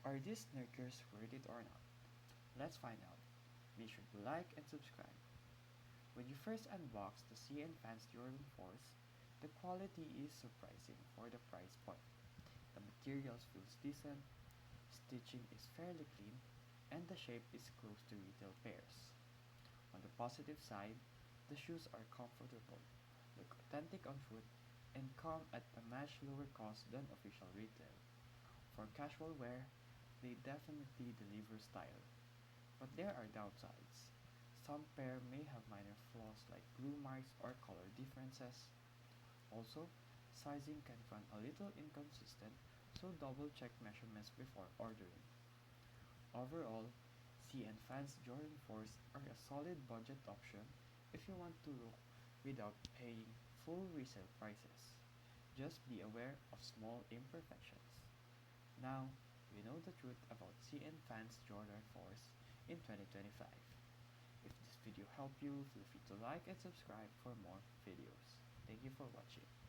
Are these sneakers worth it or not? Let's find out. Be sure to like and subscribe. When you first unbox the CNfans Jordan 4s, the quality is surprising for the price point. The materials feels decent, stitching is fairly clean, and the shape is close to retail pairs. On the positive side, the shoes are comfortable, look authentic on foot, and come at a much lower cost than official retail. For casual wear, they definitely deliver style, but there are downsides. Some pair may have minor flaws like glue marks or color differences. Also, sizing can run a little inconsistent, so double check measurements before ordering. Overall, CNfans Jordan 4s are a solid budget option if you want to look without paying full resale prices. Just be aware of small imperfections. Now, we know the truth about CNfans Jordan 4s in 2025. If this video helped you, feel free to like and subscribe for more videos. Thank you for watching.